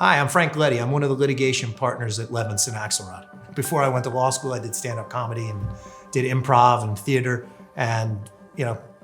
Hi, I'm Frank Leddy. I'm one of the litigation partners at Levinson Axelrod. Before I went to law school, I did stand-up comedy and did improv and theater and,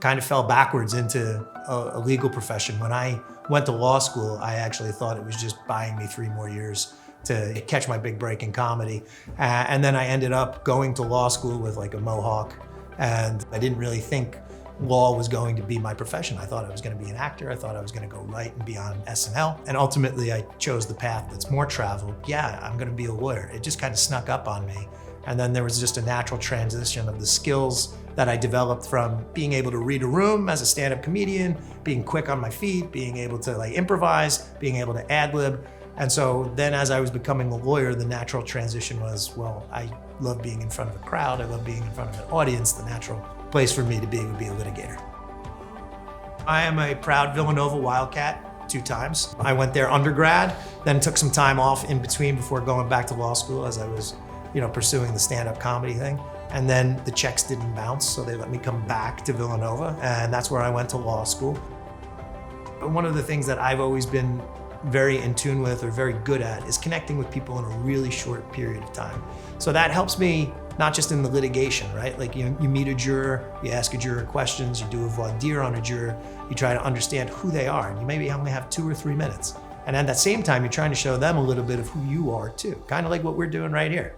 kind of fell backwards into a legal profession. When I went to law school, I actually thought it was just buying me 3 more years to catch my big break in comedy. And then I ended up going to law school with like a mohawk, and I didn't really think law was going to be my profession. I thought I was going to be an actor. I thought I was going to go write and be on SNL. And ultimately, I chose the path that's more traveled. Yeah, I'm going to be a lawyer. It just kind of snuck up on me. And then there was just a natural transition of the skills that I developed from being able to read a room as a stand-up comedian, being quick on my feet, being able to improvise, being able to ad-lib. And so then as I was becoming a lawyer, the natural transition was, well, I love being in front of a crowd. I love being in front of an audience. The natural place for me to be would be a litigator. I am a proud Villanova Wildcat 2 times. I went there undergrad, then took some time off in between before going back to law school as I was, pursuing the stand-up comedy thing. And then the checks didn't bounce, so they let me come back to Villanova, and that's where I went to law school. One of the things that I've always been very in tune with or very good at is connecting with people in a really short period of time. So that helps me not just in the litigation, right? Like you meet a juror, you ask a juror questions, you do a voir dire on a juror, you try to understand who they are, and you maybe only have 2 or 3 minutes. And at that same time, you're trying to show them a little bit of who you are too, kind of like what we're doing right here.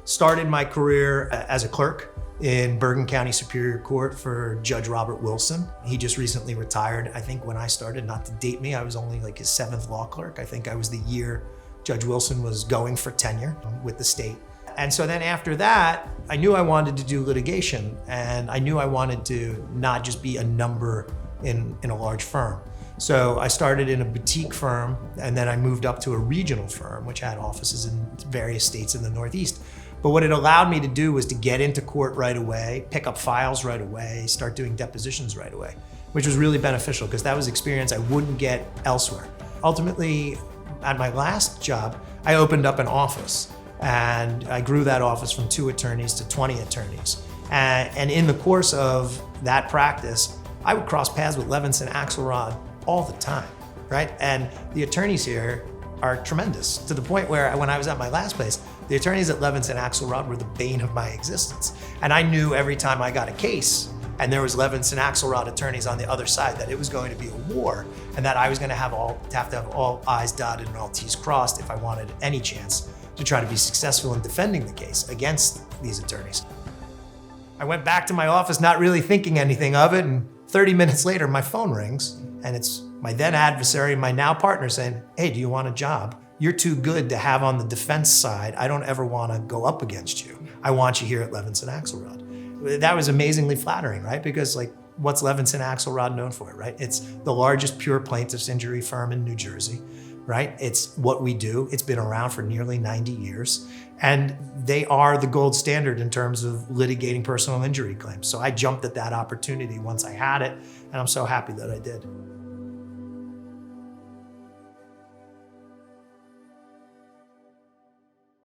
Started my career as a clerk in Bergen County Superior Court for Judge Robert Wilson. He just recently retired. I think when I started, not to date me, I was only like his 7th law clerk. I think I was the year Judge Wilson was going for tenure with the state. And so then after that, I knew I wanted to do litigation, and I knew I wanted to not just be a number in a large firm. So I started in a boutique firm, and then I moved up to a regional firm, which had offices in various states in the Northeast. But what it allowed me to do was to get into court right away, pick up files right away, start doing depositions right away, which was really beneficial because that was experience I wouldn't get elsewhere. Ultimately, at my last job, I opened up an office, and I grew that office from 2 attorneys to 20 attorneys. And in the course of that practice, I would cross paths with Levinson Axelrod all the time, right? And the attorneys here are tremendous, to the point where when I was at my last place, the attorneys at Levinson Axelrod were the bane of my existence. And I knew every time I got a case and there was Levinson Axelrod attorneys on the other side that it was going to be a war, and that I was going to have to have all I's dotted and all T's crossed if I wanted any chance to try to be successful in defending the case against these attorneys. I went back to my office not really thinking anything of it, and 30 minutes later my phone rings, and it's my then adversary, my now partner, saying, "Hey, do you want a job? You're too good to have on the defense side. I don't ever want to go up against you. I want you here at Levinson Axelrod." That was amazingly flattering, right? Because what's Levinson Axelrod known for, right? It's the largest pure plaintiff's injury firm in New Jersey, right? It's what we do. It's been around for nearly 90 years. And they are the gold standard in terms of litigating personal injury claims. So I jumped at that opportunity once I had it, and I'm so happy that I did.